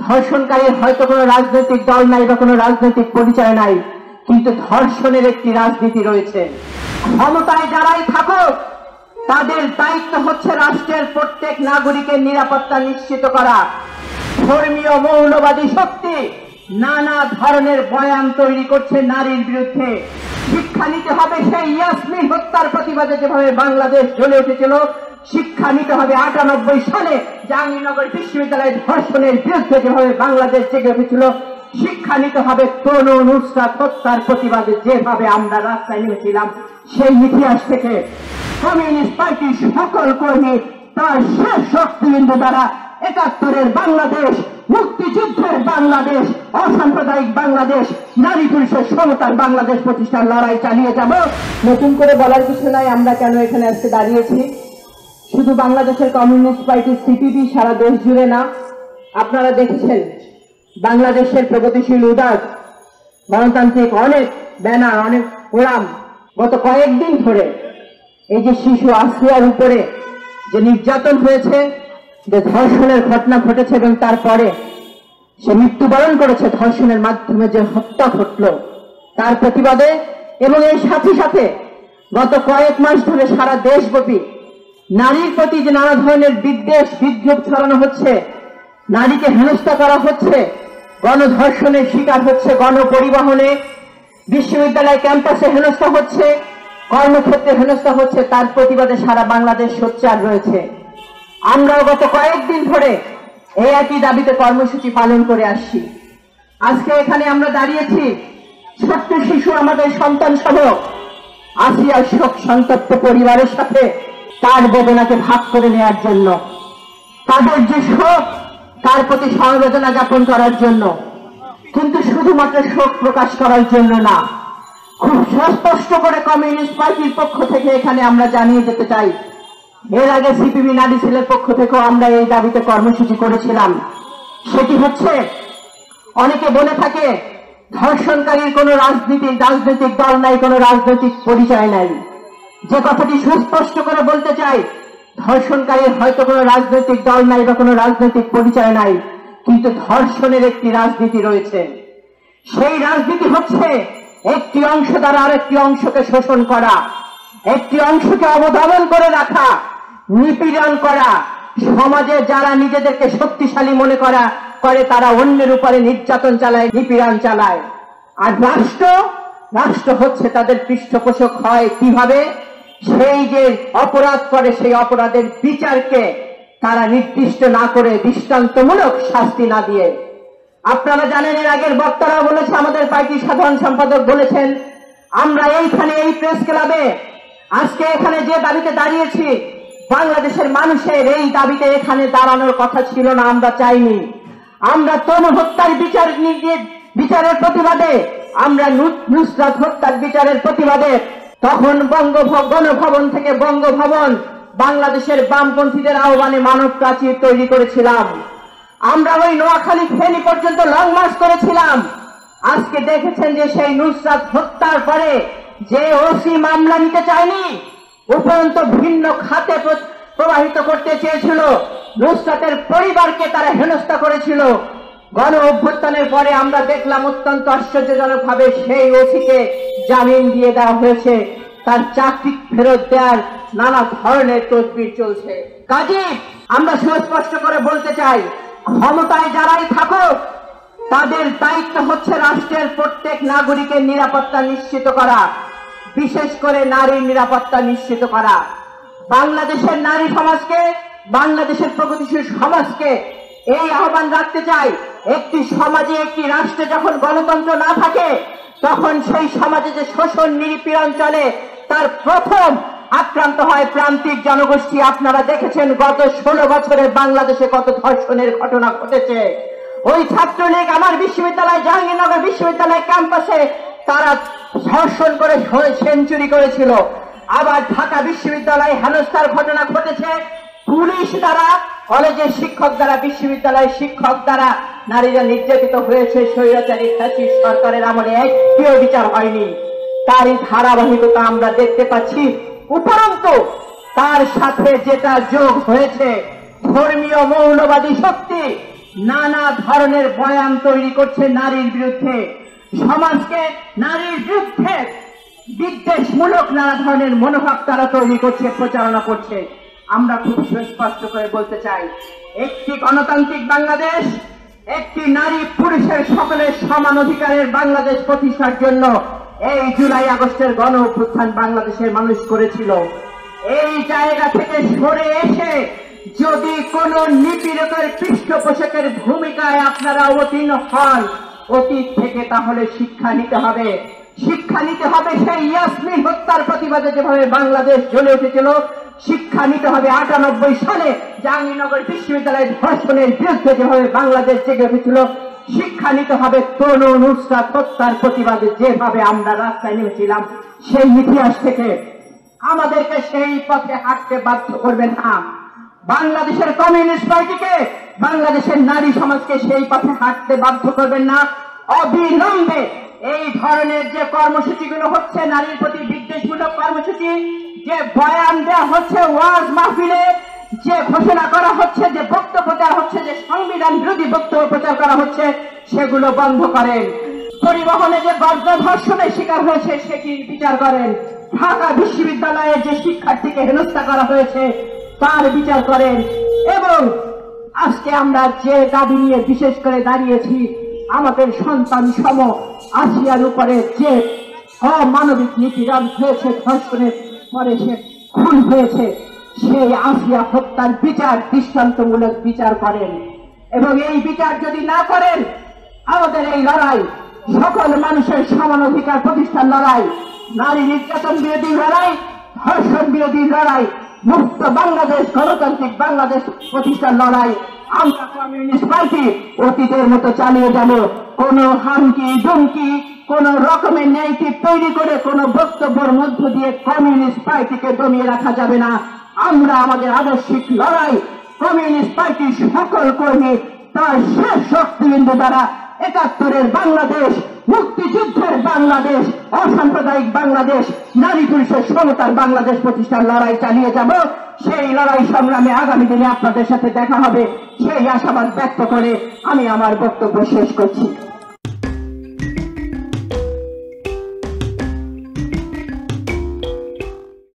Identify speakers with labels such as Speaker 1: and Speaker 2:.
Speaker 1: ধর্ষণকারীর হয়তো কোনো রাজনৈতিক দল নাই বা কোনো রাজনৈতিক পরিচয় নাই, কিন্তু ধর্ষণের একটি রাজনীতি রয়েছে। ক্ষমতায় যারাই থাকুক তাদের দায়িত্ব হচ্ছে রাষ্ট্রের প্রত্যেক নাগরিকের নিরাপত্তা নিশ্চিত করা। ধর্মীয় মৌলবাদী শক্তি নানা ধরনের বয়ান তৈরি করছে নারীর বিরুদ্ধে। শিক্ষা নিতে হবে সেই ইয়াসমিন হত্যার প্রতিবাদে যেভাবে বাংলাদেশ জ্বলে উঠেছিল, শিক্ষা নিতে হবে 98 সালে জাহাঙ্গীরনগর বিশ্ববিদ্যালয়ের ধর্ষণের বিরুদ্ধে যেভাবে বাংলাদেশ জেগে উঠেছিল। শিক্ষা নিতে হবে তনু নুসরাত হত্যার প্রতিবাদে যেভাবে আমরা রাস্তায় নেমেছিলাম। সেই ইতিহাস থেকে কমিউনিস্ট পার্টির সকল কর্মী তার শেষ শক্তিবিন্দু দ্বারা ৭১-এর বাংলাদেশ, মুক্তিযুদ্ধের বাংলাদেশ, অসাম্প্রদায়িক বাংলাদেশ, নারী পুরুষের সমতার বাংলাদেশ প্রতিষ্ঠার লড়াই চালিয়ে যাব। নতুন করে বলার কিছু নাই আমরা কেন এখানে আজকে দাঁড়িয়েছি। শুধু বাংলাদেশের কমিউনিস্ট পার্টি সিপিবি সারা দেশ জুড়ে না, আপনারা দেখেছেন বাংলাদেশের প্রগতিশীল উদার গণতান্ত্রিক অনেক ব্যানার, অনেক ফোরাম গত কয়েকদিন ধরে এই যে শিশু আসিয়ার উপরে যে নির্যাতন হয়েছে, যে ধর্ষণের ঘটনা ঘটেছে এবং তারপরে সে মৃত্যুবরণ করেছে, ধর্ষণের মাধ্যমে যে হত্যা ঘটল তার প্রতিবাদে, এবং এর সাথে সাথে গত কয়েক মাস ধরে সারা দেশব্যাপী নারীর প্রতি যে নানা ধরনের বিদ্বেষ বিদ্রুপ ছড়ানো হচ্ছে, নারীকে হেনস্থা করা হচ্ছে, গণধর্ষণের শিকার হচ্ছে, গণপরিবহনে, বিশ্ববিদ্যালয় ক্যাম্পাসে হেনস্থা হচ্ছে, কর্মক্ষেত্রে হেনস্থা হচ্ছে, তার প্রতিবাদে সারা বাংলাদেশ সোচ্চার রয়েছে। আমরাও গত কয়েকদিন ধরে এই একই দাবিতে কর্মসূচি পালন করে আসছি। আজকে এখানে আমরা দাঁড়িয়েছি ছোট্ট শিশু আমাদের সন্তান সহ আসিয়ার শোক সন্তপ্ত পরিবারের সাথে তার বেদনাকে ভাগ করে নেওয়ার জন্য, তাদের যে শোক তার প্রতি সমবেদনা জ্ঞাপন করার জন্য, কিন্তু শুধুমাত্র শোক প্রকাশ করার জন্য না, খুব সুস্পষ্ট করে কমিউনিস্ট পার্টির পক্ষ থেকে এখানে আমরা জানিয়ে যেতে চাই। এর আগে সিপিবি নারী সেলের পক্ষ থেকেও আমরা এই দাবিতে কর্মসূচি করেছিলাম। সেটি হচ্ছে, অনেকে বলে থাকে ধর্ষণকারীর কোনো রাজনৈতিক দল নাই, কোনো রাজনৈতিক পরিচয় নাই। যে কথাটি সুস্পষ্ট করে বলতে চাই, ধর্ষণকারীর হয়তো কোনো রাজনৈতিক দল নাই বা কোনো রাজনৈতিক পরিচয় নাই, কিন্তু ধর্ষণের একটি রাজনীতি রয়েছে। সেই রাজনীতি হচ্ছে একটি অংশ দ্বারা আরেকটি অংশকে শোষণ করা, একটি অংশকে অবদমন করে রাখা, নিপীড়ন করা। সমাজে যারা নিজেদেরকে শক্তিশালী মনে করে তারা অন্যের উপরে নির্যাতন চালায়, নিপীড়ন চালায়। আর রাষ্ট্র হচ্ছে তাদের পৃষ্ঠপোষক হয় কিভাবে? সেই যে অপরাধ করে সেই অপরাধের বিচারকে তারা নির্দিষ্ট না করে, দৃষ্টান্তমূলক শাস্তি না দিয়ে। আপনারা জানেন, এর আগের বক্তারা বলেছে, আমাদের পার্টির সাধারণ সম্পাদক বলেছেন, আমরা এইখানে এই প্রেস ক্লাবে আজকে এখানে যে দাবিতে দাঁড়িয়েছি, বাংলাদেশের মানুষের এই দাবিতে এখানে দাঁড়ানোর কথা ছিল না, আমরা চাইনি। আমরা তনু হত্যার বিচারের প্রতিবাদে, আমরা নুসরাত হত্যার বিচারের প্রতিবাদে তখন গণভবন থেকে বঙ্গভবন বাংলাদেশের বামপন্থীদের আহ্বানে মানব প্রাচীর তৈরি করেছিলাম। আমরা ওই নোয়াখালী ফেনী পর্যন্ত লং মার্চ করেছিলাম। আজকে দেখেছেন যে সেই নুসরাত হত্যার পরে যে ওসি মামলা নিতে চায়নি, উপরন্ত ভিন্ন খাতে প্রবাহিত করতে চেয়েছিল, নুসরাতের পরিবারকে তারা হেনস্থা করেছিল। গণ অভ্যুত্থানের পরে আমরা দেখলাম অত্যন্ত আশ্চর্যজনক ভাবে সেই ওসিকে জামিন দিয়ে দেওয়া হয়েছে, তার চাকরি ফেরত দেওয়ার নানা ধরনের তদবির চলছে। কাজেই আমরা সুস্পষ্ট করে বলতে চাই, ক্ষমতায় যারাই থাকুক তাদের দায়িত্ব হচ্ছে রাষ্ট্রের প্রত্যেক নাগরিকের নিরাপত্তা নিশ্চিত করা, বিশেষ করে নারীর নিরাপত্তা নিশ্চিত করা। বাংলাদেশের নারী সমাজকে, বাংলাদেশের প্রগতিশীল সমাজকে এই আহ্বান রাখতে চাই, একটি সমাজে, একটি রাষ্ট্রে যখন গণতন্ত্র না থাকে, তখন সেই সমাজে যে শোষণ নিপীড়ন চলে তার প্রথম আক্রান্ত হয় প্রান্তিক জনগোষ্ঠী। আপনারা দেখেছেন গত 16 বছরে বাংলাদেশে কত ধর্ষণের ঘটনা ঘটেছে। ওই ছাত্রলীগ আমার বিশ্ববিদ্যালয়, জাহাঙ্গীরনগর বিশ্ববিদ্যালয় ক্যাম্পাসে তারা ধর্ষণ করে সেঞ্চুরি করেছিল। আবার ঢাকা বিশ্ববিদ্যালয়ে হেনস্থার ঘটনা ঘটেছে, পুলিশ দ্বারা, কলেজের শিক্ষক দ্বারা, বিশ্ববিদ্যালয়ের শিক্ষক দ্বারা নারীরা নির্যাতিত হয়েছে। স্বৈরাচারী ফ্যাসিস্ট সরকারের আমলে একটিও বিচার হয়নি। তারই ধারাবাহিকতা আমরা দেখতে পাচ্ছি। উপরন্তু তার সাথে যেটা যোগ হয়েছে, ধর্মীয় মৌলবাদী শক্তি নানা ধরনের বয়ান তৈরি করছে নারীর বিরুদ্ধে, সমাজকে নারীর বিরুদ্ধে বিদ্বেষমূলক নানা ধরনের মনোভাব তারা তৈরি করছে, প্রচারণা করছে। আমরা খুব সুস্পষ্ট করে বলতে চাই, একটি গণতান্ত্রিক বাংলাদেশ, একটি নারী পুরুষের সকলের সমান অধিকারের বাংলাদেশ প্রতিষ্ঠার জন্য এই জুলাই আগস্টের গণ অভ্যুত্থান বাংলাদেশের মানুষ করেছিল। এই জায়গা থেকে সরে এসে যদি কোন নিপীড়কের পৃষ্ঠপোষকের ভূমিকায় আপনারা অবতীর্ণ হন অতীত থেকে, তাহলে শিক্ষা নিতে হবে। শিক্ষা নিতে হবে সেই ইয়াসমিন হত্যার প্রতিবাদে যেভাবে বাংলাদেশ জ্বলে উঠেছিল, শিক্ষা নিতে হবে 98 সালে জাহাঙ্গীরনগর বিশ্ববিদ্যালয়ের ধর্ষণের বিরুদ্ধে যেভাবে বাংলাদেশ জেগে উঠেছিল, শিক্ষা নিতে হবে তনু নুসরাত হত্যার প্রতিবাদে যেভাবে আমরা রাস্তায় নেমেছিলাম। সেই ইতিহাস থেকে আমাদেরকে সেই পথে হাঁটতে বাধ্য করবেন না। বাংলাদেশের কমিউনিস্ট পার্টিকে, বাংলাদেশের নারী সমাজকে সেই পথে হাঁটতে বাধ্য করবেন না। অবিলম্বে এই ধরনের যে কর্মসূচিগুলো হচ্ছে, নারীর প্রতি বিদ্বেষমূলক কর্মসূচি, যে বয়ান দেওয়া হচ্ছে ওয়াজ মাহফিলে, যে ঘোষণা করা হচ্ছে, যে বক্তব্য প্রচার হচ্ছে, যে সংবিধান বিরোধী বক্তব্য প্রচার করা হচ্ছে, সেগুলো বন্ধ করেন। পরিবহনে যে গণধর্ষণের শিকার হয়েছে সেটির বিচার করেন। ঢাকা বিশ্ববিদ্যালয়ের যে শিক্ষার্থীকে হেনস্থা করা হয়েছে তার বিচার করেন। এবং আজকে আমরা যে দাবি নিয়ে বিশেষ করে দাঁড়িয়েছি, আমাদের সন্তান সম আসিয়ার উপরে যে অমানবিক নিপীড়ন হয়েছে, ধর্ষণের পরে সে খুন হয়েছে, সেই আসিয়া হত্যার বিচার, দৃষ্টান্তমূলক বিচার করেন। এবং এই বিচার যদি না করেন, আমাদের এই লড়াই সকল মানুষের সমান অধিকার প্রতিষ্ঠার লড়াই, নারী নির্যাতন বিরোধী লড়াই, ধর্ষণ বিরোধী লড়াই, মুক্ত বাংলাদেশ, গণতান্ত্রিক বাংলাদেশ প্রতিষ্ঠার লড়াই আমরা কমিউনিস্ট পার্টি অতীতের মতো চালিয়ে যাব। কোন হামকি ধমকি, কোন রকমের ন্যায়টি তৈরি করে কোন বক্তব্যের মধ্য দিয়ে কমিউনিস্ট পার্টিকে দমিয়ে রাখা যাবে না। আমরা আমাদের আদর্শিক লড়াই কমিউনিস্ট পার্টির সকল কর্মী তার শেষ শক্তিবিন্দু দ্বারা ৭১-এর বাংলাদেশ, মুক্তিযুদ্ধের বাংলাদেশ, অসাম্প্রদায়িক বাংলাদেশ, নারী পুরুষের সমতার বাংলাদেশ প্রতিষ্ঠার লড়াই চালিয়ে যাব। সেই লড়াই সংগ্রামে আগামী দিনে আপনাদের সাথে দেখা হবে, সেই আশাবাদ ব্যক্ত করে আমি আমার বক্তব্য শেষ করছি।